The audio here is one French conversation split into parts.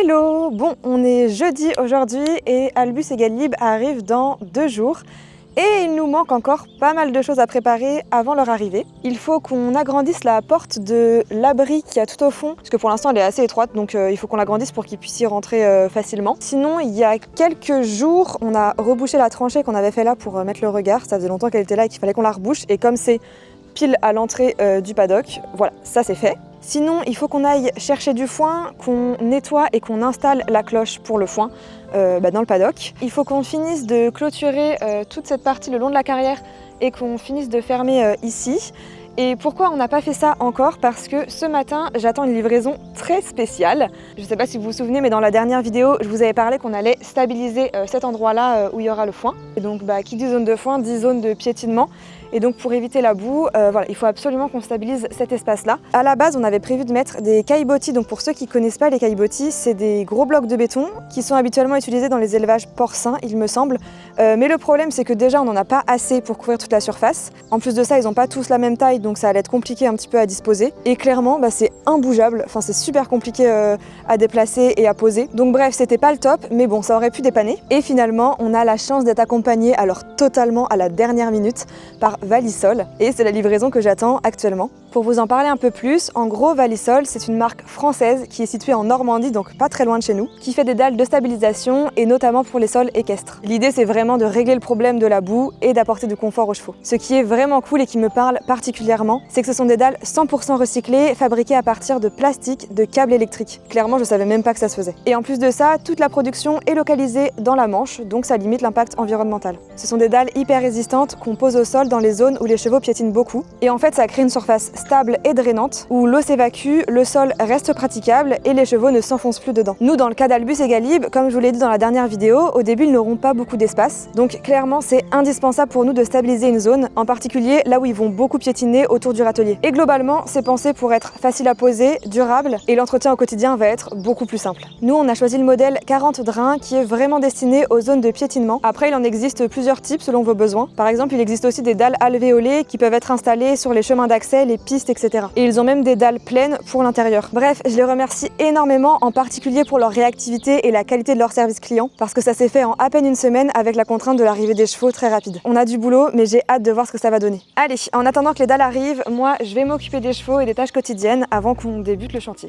Hello! Bon, on est jeudi aujourd'hui et Albus et Galib arrivent dans 2 jours. Et il nous manque encore pas mal de choses à préparer avant leur arrivée. Il faut qu'on agrandisse la porte de l'abri qu'il y a tout au fond, parce que pour l'instant elle est assez étroite, donc il faut qu'on l'agrandisse pour qu'ils puissent y rentrer facilement. Sinon, il y a quelques jours, on a rebouché la tranchée qu'on avait fait là pour mettre le regard. Ça faisait longtemps qu'elle était là et qu'il fallait qu'on la rebouche. Et comme c'est pile à l'entrée du paddock, voilà, ça c'est fait. Sinon, il faut qu'on aille chercher du foin, qu'on nettoie et qu'on installe la cloche pour le foin dans le paddock. Il faut qu'on finisse de clôturer toute cette partie le long de la carrière et qu'on finisse de fermer ici. Et pourquoi on n'a pas fait ça encore? Parce que ce matin, j'attends une livraison très spéciale. Je ne sais pas si vous vous souvenez, mais dans la dernière vidéo, je vous avais parlé qu'on allait stabiliser cet endroit-là où il y aura le foin. Et donc, qui dit zone de foin, dit zone de piétinement. Et donc pour éviter la boue, voilà, il faut absolument qu'on stabilise cet espace-là. À la base, on avait prévu de mettre des caillebotis. Donc pour ceux qui ne connaissent pas les caillebotis, c'est des gros blocs de béton qui sont habituellement utilisés dans les élevages porcins, il me semble. Mais le problème, c'est que déjà, on n'en a pas assez pour couvrir toute la surface. En plus de ça, ils n'ont pas tous la même taille, donc ça allait être compliqué un petit peu à disposer. Et clairement, c'est imbougeable. Enfin, c'est super compliqué à déplacer et à poser. Donc bref, c'était pas le top, mais bon, ça aurait pu dépanner. Et finalement, on a la chance d'être accompagné, alors totalement à la dernière minute, par Valisol, et c'est la livraison que j'attends actuellement. Pour vous en parler un peu plus, en gros Valisol, c'est une marque française qui est située en Normandie, donc pas très loin de chez nous, qui fait des dalles de stabilisation et notamment pour les sols équestres. L'idée, c'est vraiment de régler le problème de la boue et d'apporter du confort aux chevaux. Ce qui est vraiment cool et qui me parle particulièrement, c'est que ce sont des dalles 100% recyclées, fabriquées à partir de plastique, de câbles électriques. Clairement, je savais même pas que ça se faisait. Et en plus de ça, toute la production est localisée dans la Manche, donc ça limite l'impact environnemental. Ce sont des dalles hyper résistantes qu'on pose au sol dans les zones où les chevaux piétinent beaucoup. Et en fait, ça crée une surface stable et drainante, où l'eau s'évacue, le sol reste praticable et les chevaux ne s'enfoncent plus dedans. Nous, dans le cas d'Albus et Galib, comme je vous l'ai dit dans la dernière vidéo, au début, ils n'auront pas beaucoup d'espace. Donc clairement, c'est indispensable pour nous de stabiliser une zone, en particulier là où ils vont beaucoup piétiner autour du râtelier. Et globalement, c'est pensé pour être facile à poser, durable, et l'entretien au quotidien va être beaucoup plus simple. Nous, on a choisi le modèle 40 drains qui est vraiment destiné aux zones de piétinement. Après, il en existe plusieurs types selon vos besoins. Par exemple, il existe aussi des dalles alvéolées qui peuvent être installées sur les chemins d'accès, les pistes, etc. Et ils ont même des dalles pleines pour l'intérieur. Bref, je les remercie énormément, en particulier pour leur réactivité et la qualité de leur service client, parce que ça s'est fait en à peine une semaine avec la contrainte de l'arrivée des chevaux très rapide. On a du boulot, mais j'ai hâte de voir ce que ça va donner. Allez, en attendant que les dalles arrivent, moi je vais m'occuper des chevaux et des tâches quotidiennes avant qu'on débute le chantier.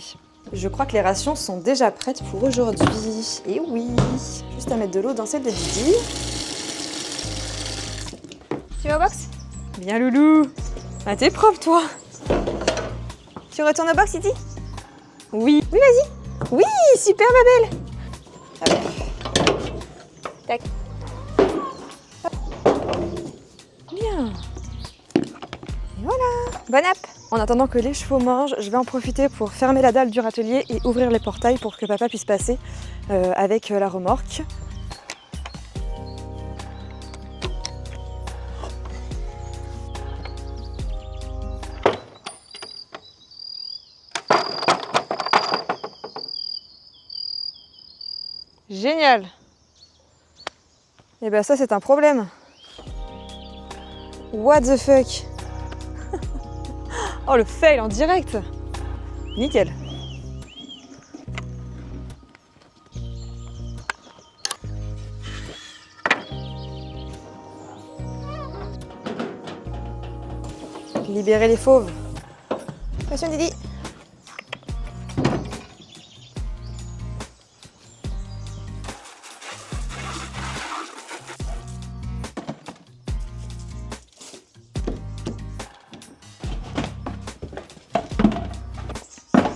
Je crois que les rations sont déjà prêtes pour aujourd'hui. Et oui, juste à mettre de l'eau dans celle de Didi. Tu vas au box? Bien loulou. Ah, t'es propre toi. Tu retournes au box, Didi? Oui. Oui, vas-y. Oui, super ma belle. Ah ben. Tac. Hop. Bien. Et voilà. Bonne app. En attendant que les chevaux mangent, je vais en profiter pour fermer la dalle du râtelier et ouvrir les portails pour que papa puisse passer avec la remorque. Génial! Et ben ça c'est un problème. What the fuck? Oh le fail en direct! Nickel! Libérer les fauves. Attention Didi!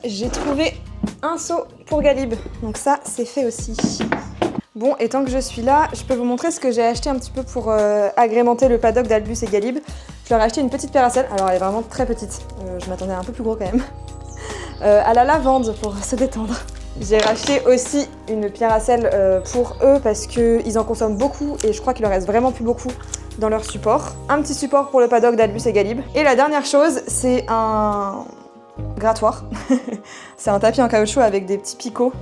J'ai trouvé un seau pour Galib, donc ça c'est fait aussi. Bon, et tant que je suis là, je peux vous montrer ce que j'ai acheté un petit peu pour agrémenter le paddock d'Albus et Galib. Je leur ai acheté une petite paire à selle, alors elle est vraiment très petite, je m'attendais à un peu plus gros quand même, à la lavande pour se détendre. J'ai racheté aussi une pierre à selle pour eux parce qu'ils en consomment beaucoup et je crois qu'il leur reste vraiment plus beaucoup dans leur support. Un petit support pour le paddock d'Albus et Galib. Et la dernière chose, c'est un grattoir. C'est un tapis en caoutchouc avec des petits picots.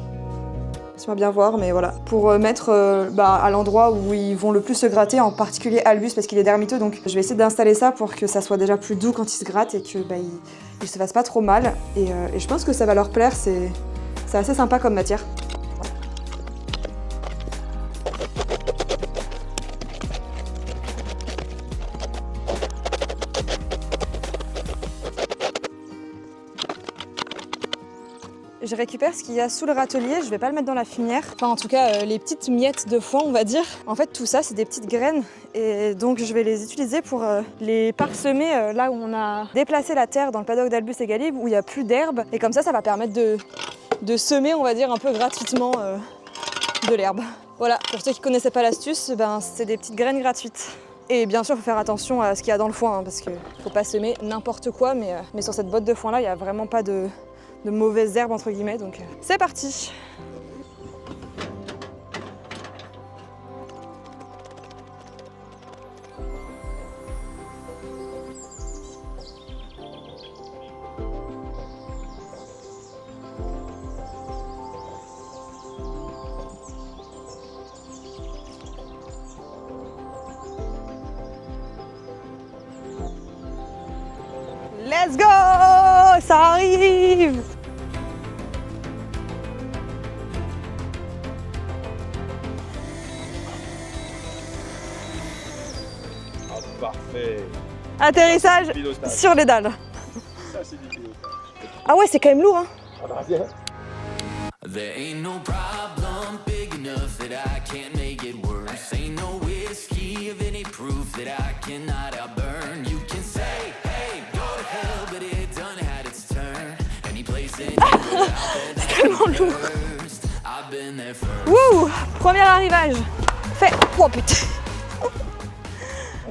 Laisse-moi bien voir, mais voilà. Pour mettre à l'endroit où ils vont le plus se gratter, en particulier Albus parce qu'il est dermiteux, donc je vais essayer d'installer ça pour que ça soit déjà plus doux quand il se gratte et que il se fasse pas trop mal. Et je pense que ça va leur plaire, c'est assez sympa comme matière. je récupère ce qu'il y a sous le râtelier, je vais pas le mettre dans la fumière. Enfin en tout cas les petites miettes de foin on va dire. En fait tout ça c'est des petites graines et donc je vais les utiliser pour les parsemer là où on a déplacé la terre dans le paddock d'Albus et Galib où il n'y a plus d'herbe et comme ça va permettre de semer on va dire un peu gratuitement de l'herbe. Voilà, pour ceux qui connaissaient pas l'astuce, ben, c'est des petites graines gratuites. Et bien sûr, il faut faire attention à ce qu'il y a dans le foin, hein, parce qu'il ne faut pas semer n'importe quoi, mais sur cette botte de foin-là, il n'y a vraiment pas de mauvaises herbes, entre guillemets, donc c'est parti. Let's go! Ça arrive! Ah, parfait! Atterrissage sur les dalles. Ça, c'est du pilotage. Ah ouais, c'est quand même lourd, hein? On a rien. There ain't no problem big enough that I can't make it worse. Ain't no whiskey of any proof that I cannot outburn. You can say, hey, go to hell, but it done had its turn. Any place in C'est tellement lourd. I've been there first. Wouh! Premier arrivage. Fait. Oh putain!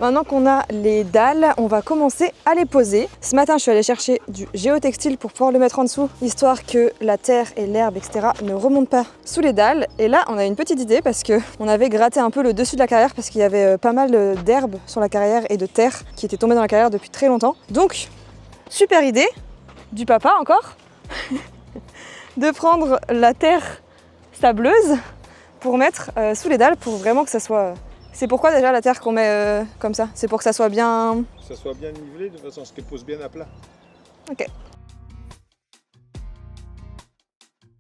Maintenant qu'on a les dalles, on va commencer à les poser. Ce matin, je suis allée chercher du géotextile pour pouvoir le mettre en dessous, histoire que la terre et l'herbe, etc. ne remontent pas sous les dalles. Et là, on a une petite idée parce qu'on avait gratté un peu le dessus de la carrière parce qu'il y avait pas mal d'herbe sur la carrière et de terre qui était tombée dans la carrière depuis très longtemps. Donc, super idée, du papa encore, de prendre la terre sableuse pour mettre sous les dalles pour vraiment que ça soit... C'est pourquoi déjà la terre qu'on met comme ça? C'est pour que ça soit bien... Que ça soit bien nivelé de façon à ce qu'elle pose bien à plat. Ok.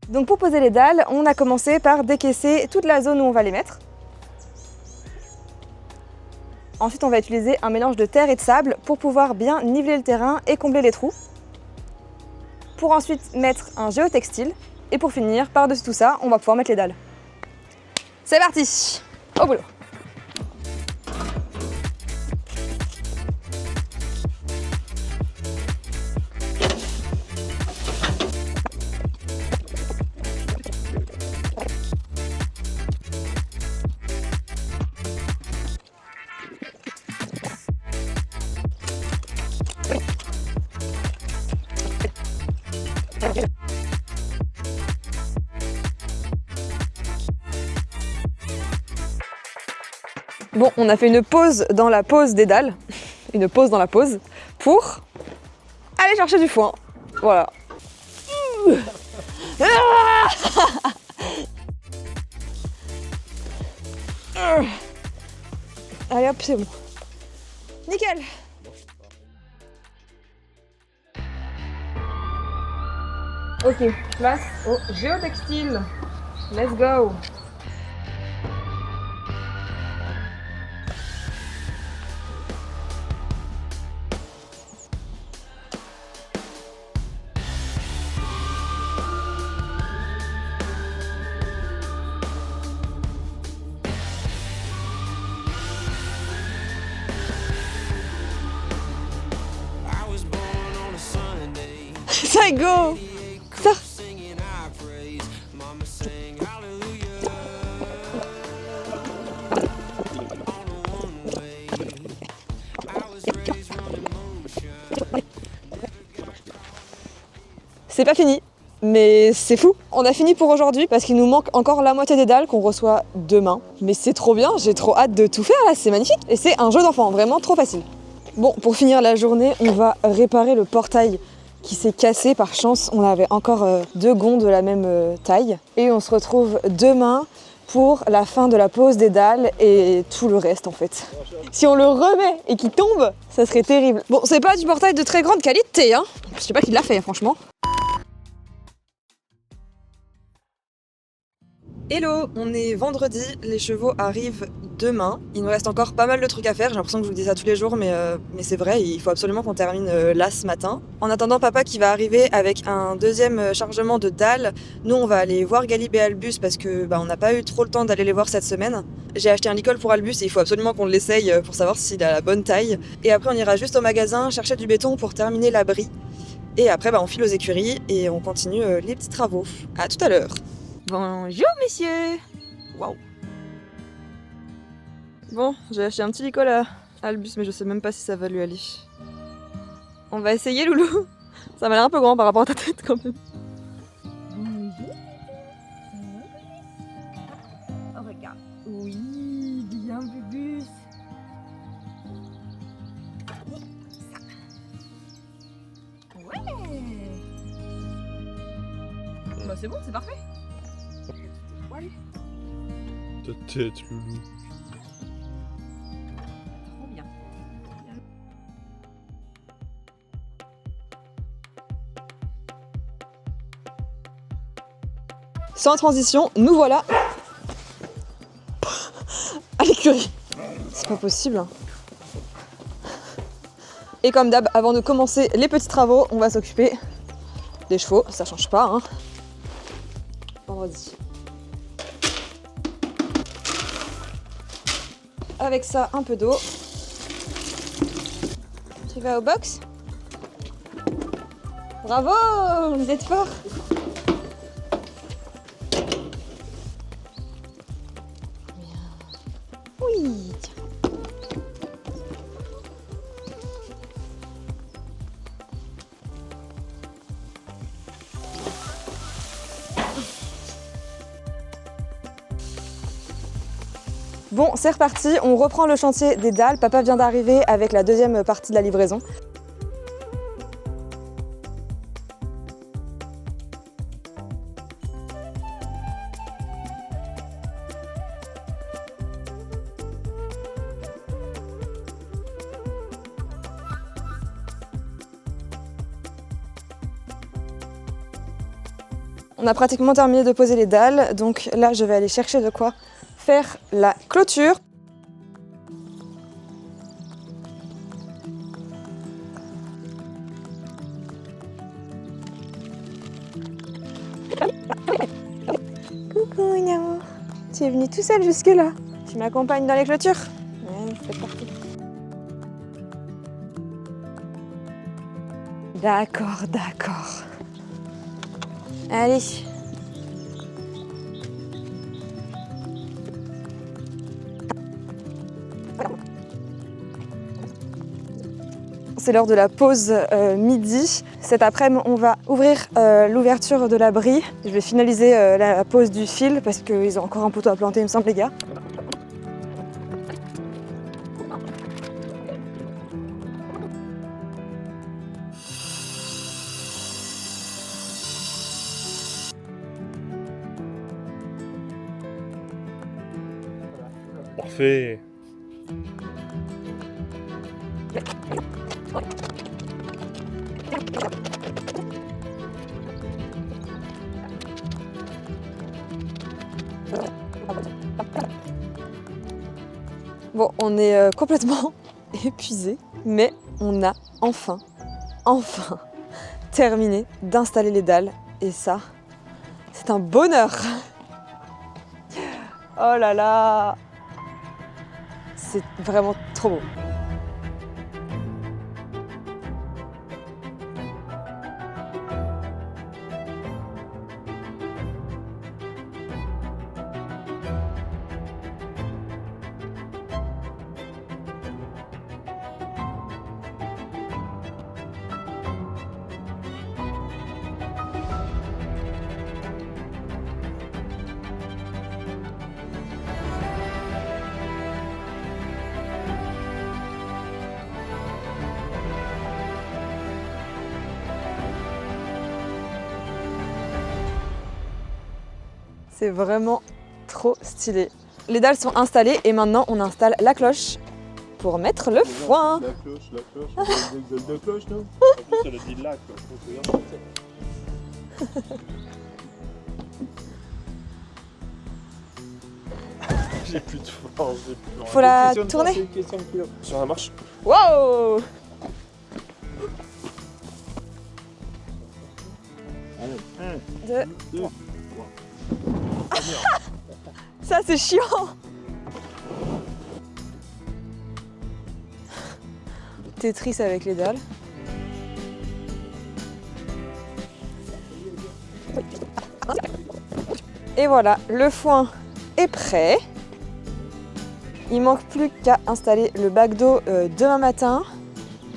Donc pour poser les dalles, on a commencé par décaisser toute la zone où on va les mettre. Ensuite, on va utiliser un mélange de terre et de sable pour pouvoir bien niveler le terrain et combler les trous. Pour ensuite mettre un géotextile. Et pour finir, par-dessus tout ça, on va pouvoir mettre les dalles. C'est parti! Au boulot! Bon, on a fait une pause dans la pause des dalles, une pause dans la pause, pour aller chercher du foin. Voilà. Allez hop, c'est bon. Nickel. Ok, place au géotextile. Let's go. Ça go. Ça. C'est pas fini, mais c'est fou. On a fini pour aujourd'hui parce qu'il nous manque encore la moitié des dalles qu'on reçoit demain. Mais c'est trop bien, j'ai trop hâte de tout faire là, c'est magnifique. Et c'est un jeu d'enfant, vraiment trop facile. Bon, pour finir la journée, on va réparer le portail qui s'est cassé par chance. On avait encore 2 gonds de la même taille. Et on se retrouve demain pour la fin de la pose des dalles et tout le reste en fait. Si on le remet et qu'il tombe, ça serait terrible. Bon, c'est pas du portail de très grande qualité, hein. Je sais pas qui l'a fait, franchement. Hello, on est vendredi, les chevaux arrivent demain. Il nous reste encore pas mal de trucs à faire, j'ai l'impression que je vous dis ça tous les jours, mais c'est vrai, il faut absolument qu'on termine là ce matin. En attendant papa qui va arriver avec un deuxième chargement de dalles, nous on va aller voir Galib et Albus parce que on n'a pas eu trop le temps d'aller les voir cette semaine. J'ai acheté un licol pour Albus et il faut absolument qu'on l'essaye pour savoir s'il a la bonne taille. Et après on ira juste au magasin chercher du béton pour terminer l'abri. Et après on file aux écuries et on continue les petits travaux. À tout à l'heure. Bonjour messieurs. Waouh. Bon, j'ai acheté un petit licol à Albus, mais je sais même pas si ça va lui aller. On va essayer, Loulou. Ça m'a l'air un peu grand par rapport à ta tête quand même. Bonjour. Oh, regarde. Oui, bien, Bubus. Ouais. Bah c'est bon, c'est parfait. Ouais. Ta tête, Loulou. Trop bien. Sans transition, nous voilà à l'écurie. C'est pas possible. Et comme d'hab, avant de commencer les petits travaux, on va s'occuper des chevaux. Ça change pas, hein. Vendredi. Avec ça, un peu d'eau. Tu vas au box? Bravo! Vous êtes forts! Oui! Bon, c'est reparti, on reprend le chantier des dalles. Papa vient d'arriver avec la deuxième partie de la livraison. On a pratiquement terminé de poser les dalles, donc là je vais aller chercher de quoi faire la clôture. Coucou Niamo, tu es venu tout seul jusque là. Tu m'accompagnes dans les clôtures? Ouais, c'est parti. D'accord, d'accord. Allez. C'est l'heure de la pause midi. Cet après-midi, on va ouvrir l'ouverture de l'abri. Je vais finaliser la pose du fil parce qu'ils ont encore un poteau à planter, il me semble, les gars. Parfait. Bon, on est complètement épuisé, mais on a enfin terminé d'installer les dalles. Et ça, c'est un bonheur. Oh là là, c'est vraiment trop beau. C'est vraiment trop stylé. Les dalles sont installées et maintenant on installe la cloche pour mettre le foin. La cloche, la cloche, non? En plus, elle a dit la cloche. J'ai plus de force. Faut la tourner. C'est une question de kilo. Sur la marche. Wow! Allez. 2. 2. Ça c'est chiant. Tetris avec les dalles. Et voilà, le foin est prêt. Il manque plus qu'à installer le bac d'eau demain matin.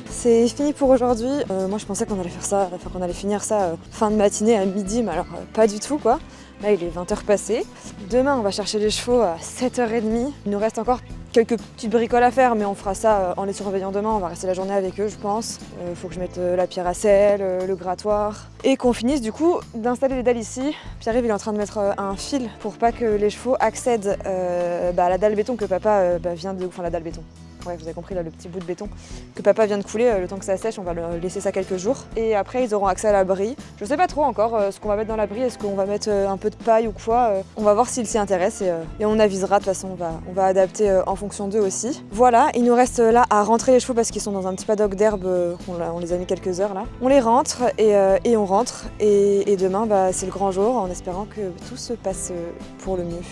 C'est fini pour aujourd'hui. Moi je pensais qu'on allait faire ça, enfin qu'on allait finir ça fin de matinée à midi, mais alors pas du tout quoi. Là il est 20h passé. Demain on va chercher les chevaux à 7h30. Il nous reste encore quelques petites bricoles à faire, mais on fera ça en les surveillant demain. On va rester la journée avec eux je pense. Faut que je mette la pierre à sel, le grattoir. Et qu'on finisse du coup d'installer les dalles ici. Pierre-Yves il est en train de mettre un fil pour pas que les chevaux accèdent à la dalle béton que papa vient de... Enfin la dalle béton. Ouais, vous avez compris là, le petit bout de béton que papa vient de couler, le temps que ça sèche, on va leur laisser ça quelques jours. Et après, ils auront accès à l'abri. Je sais pas trop encore ce qu'on va mettre dans l'abri, est-ce qu'on va mettre un peu de paille ou quoi. On va voir s'ils s'y intéressent et on avisera, de toute façon, on va adapter en fonction d'eux aussi. Voilà, il nous reste là à rentrer les chevaux parce qu'ils sont dans un petit paddock d'herbe, on les a mis quelques heures là. On les rentre et on rentre et demain, c'est le grand jour en espérant que tout se passe pour le mieux.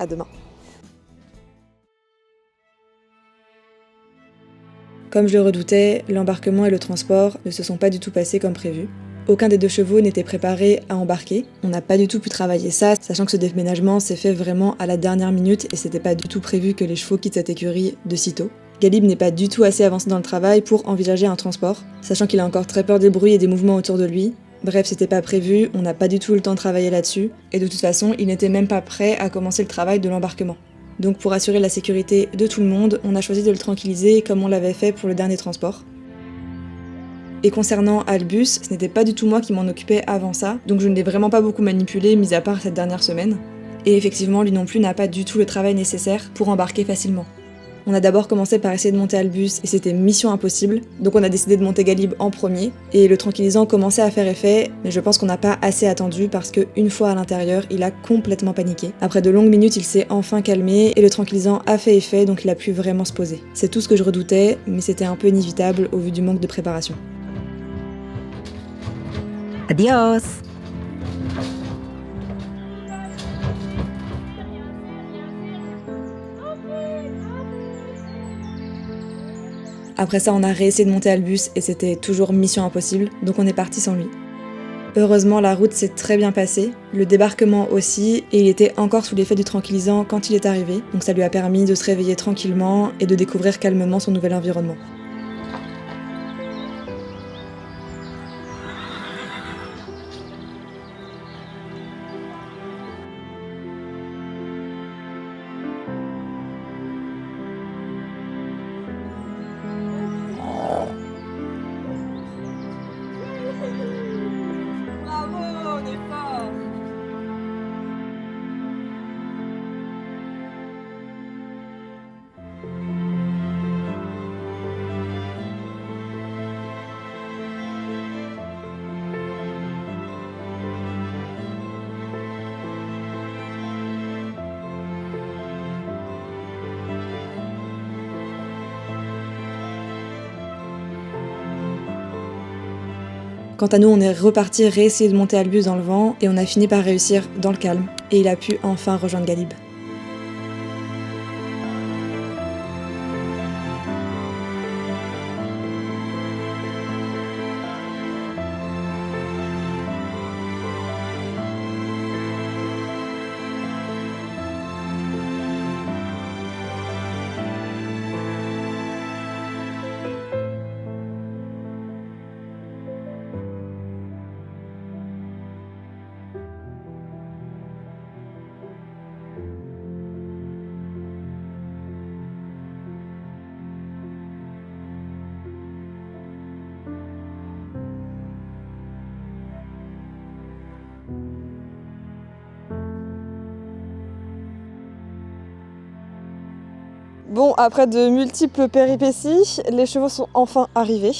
À demain. Comme je le redoutais, l'embarquement et le transport ne se sont pas du tout passés comme prévu. Aucun des deux chevaux n'était préparé à embarquer. On n'a pas du tout pu travailler ça, sachant que ce déménagement s'est fait vraiment à la dernière minute et c'était pas du tout prévu que les chevaux quittent cette écurie de sitôt. Galib n'est pas du tout assez avancé dans le travail pour envisager un transport, sachant qu'il a encore très peur des bruits et des mouvements autour de lui. Bref, c'était pas prévu, on n'a pas du tout eu le temps de travailler là-dessus, et de toute façon, il n'était même pas prêt à commencer le travail de l'embarquement. Donc pour assurer la sécurité de tout le monde, on a choisi de le tranquilliser comme on l'avait fait pour le dernier transport. Et concernant Albus, ce n'était pas du tout moi qui m'en occupais avant ça, donc je ne l'ai vraiment pas beaucoup manipulé, mis à part cette dernière semaine. Et effectivement, lui non plus n'a pas du tout le travail nécessaire pour embarquer facilement. On a d'abord commencé par essayer de monter Albus et c'était mission impossible, donc on a décidé de monter Galib en premier, et le tranquillisant commençait à faire effet, mais je pense qu'on n'a pas assez attendu parce qu'une fois à l'intérieur, il a complètement paniqué. Après de longues minutes, il s'est enfin calmé et le tranquillisant a fait effet, donc il a pu vraiment se poser. C'est tout ce que je redoutais, mais c'était un peu inévitable au vu du manque de préparation. Adios! Après ça, on a réessayé de monter Albus et c'était toujours mission impossible, donc on est parti sans lui. Heureusement, la route s'est très bien passée, le débarquement aussi, et il était encore sous l'effet du tranquillisant quand il est arrivé, donc ça lui a permis de se réveiller tranquillement et de découvrir calmement son nouvel environnement. Quant à nous, on est reparti réessayer de monter Albus dans le vent et on a fini par réussir dans le calme. Et il a pu enfin rejoindre Galib. Bon, après de multiples péripéties, les chevaux sont enfin arrivés.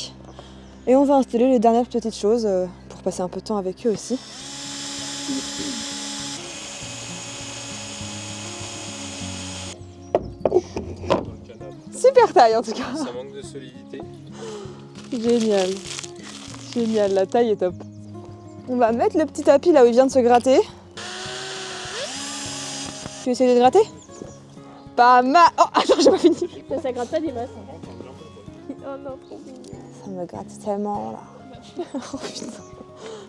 Et on va installer les dernières petites choses pour passer un peu de temps avec eux aussi. super taille en tout cas. Ça manque de solidité. Génial. Génial, la taille est top. On va mettre le petit tapis là où il vient de se gratter. Tu veux essayer de gratter? Pas mal. Oh, attends, j'ai pas fini. Ça gratte pas des masses. Oh non, trop mignon. Ça me gratte tellement là. Oh putain.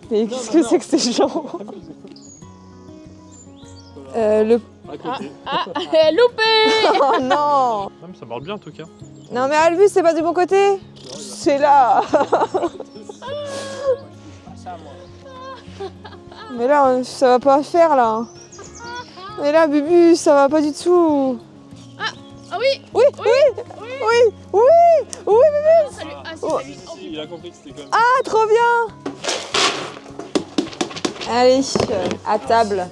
Mais qu'est-ce que c'est que ces gens? Le... À côté. Ah, loupé. Oh non. Non, mais ça marche bien en tout cas. Non mais Albus, c'est pas du bon côté. C'est là. Mais là, ça va pas faire là. Mais là, Bubu, ça va pas du tout. Ah oui. Oui, oui, oui, oui, oui, Bubu. Ça lui... Ah, si, Oh. ça lui... Oh, Si, il a compris que c'était comme ça. Ah, trop bien. Allez, à table.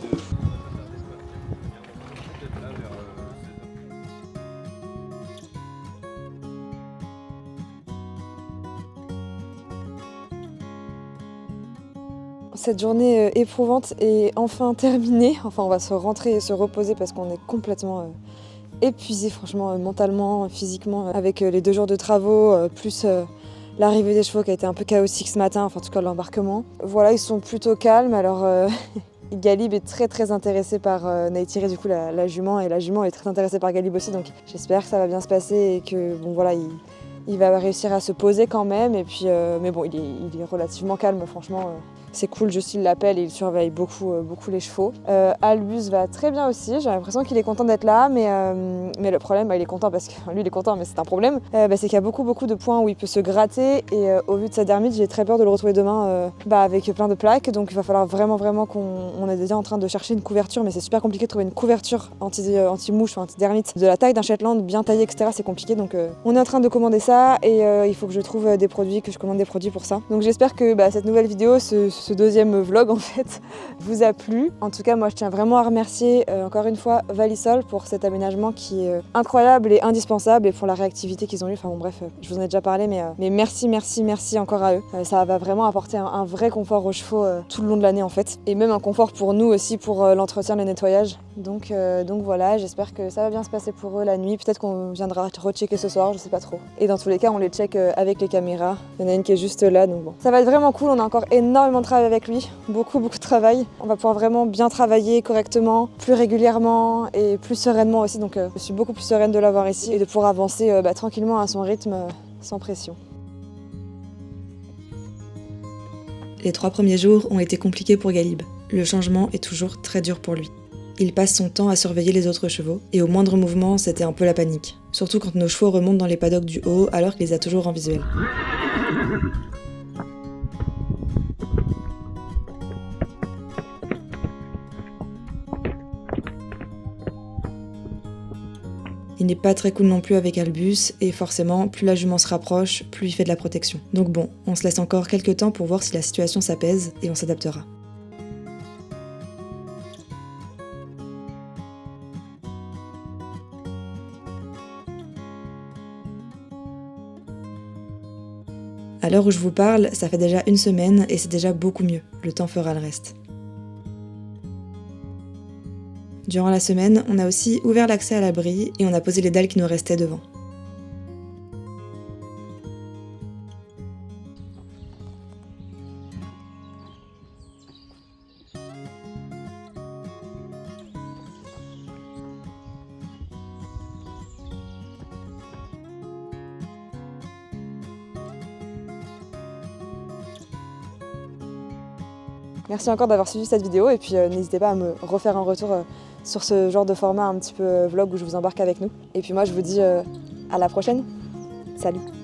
Cette journée éprouvante est enfin terminée. Enfin, on va se rentrer et se reposer parce qu'on est complètement épuisé, franchement, mentalement, physiquement, avec les 2 jours de travaux, plus l'arrivée des chevaux qui a été un peu chaotique ce matin, enfin en tout cas l'embarquement. Voilà, ils sont plutôt calmes. Alors Galib est très intéressé par Neytiré, du coup la jument, et la jument est très intéressée par Galib aussi, donc j'espère que ça va bien se passer et que bon voilà, il va réussir à se poser quand même. Et puis, mais bon, il est relativement calme, franchement. C'est cool, juste il l'appelle et il surveille beaucoup les chevaux. Albus va très bien aussi, j'ai l'impression qu'il est content d'être là, mais le problème, il est content parce que lui il est content, mais c'est un problème, c'est qu'il y a beaucoup de points où il peut se gratter, et au vu de sa dermite, j'ai très peur de le retrouver demain avec plein de plaques, donc il va falloir vraiment qu'on est déjà en train de chercher une couverture, mais c'est super compliqué de trouver une couverture anti-mouche, anti-dermite de la taille d'un Shetland, bien taillée, etc. C'est compliqué, donc on est en train de commander ça, et il faut que je trouve des produits, que je commande des produits pour ça. Donc j'espère que cette nouvelle vidéo, ce deuxième vlog en fait, vous a plu. En tout cas, moi je tiens vraiment à remercier encore une fois Valisol pour cet aménagement qui est incroyable et indispensable, et pour la réactivité qu'ils ont eu. Enfin bon bref, je vous en ai déjà parlé, mais merci encore à eux. Ça va vraiment apporter un vrai confort aux chevaux tout le long de l'année en fait, et même un confort pour nous aussi pour l'entretien, le nettoyage. Donc voilà, j'espère que ça va bien se passer pour eux la nuit. Peut-être qu'on viendra rechecker ce soir, je sais pas trop. Et dans tous les cas, on les check avec les caméras. Il y en a une qui est juste là, donc bon. Ça va être vraiment cool, on a encore énormément de travail avec lui, beaucoup de travail. On va pouvoir vraiment bien travailler correctement, plus régulièrement et plus sereinement aussi. Donc je suis beaucoup plus sereine de l'avoir ici et de pouvoir avancer tranquillement à son rythme, sans pression. Les 3 premiers jours ont été compliqués pour Galib. Le changement est toujours très dur pour lui. Il passe son temps à surveiller les autres chevaux, et au moindre mouvement, c'était un peu la panique. Surtout quand nos chevaux remontent dans les paddocks du haut, alors qu'il les a toujours en visuel. Il n'est pas très cool non plus avec Albus, et forcément, plus la jument se rapproche, plus il fait de la protection. Donc bon, on se laisse encore quelques temps pour voir si la situation s'apaise, et on s'adaptera. À l'heure où je vous parle, ça fait déjà 1 semaine et c'est déjà beaucoup mieux. Le temps fera le reste. Durant la semaine, on a aussi ouvert l'accès à l'abri et on a posé les dalles qui nous restaient devant. Merci encore d'avoir suivi cette vidéo, et puis n'hésitez pas à me refaire un retour sur ce genre de format un petit peu vlog où je vous embarque avec nous. Et puis moi je vous dis à la prochaine. Salut!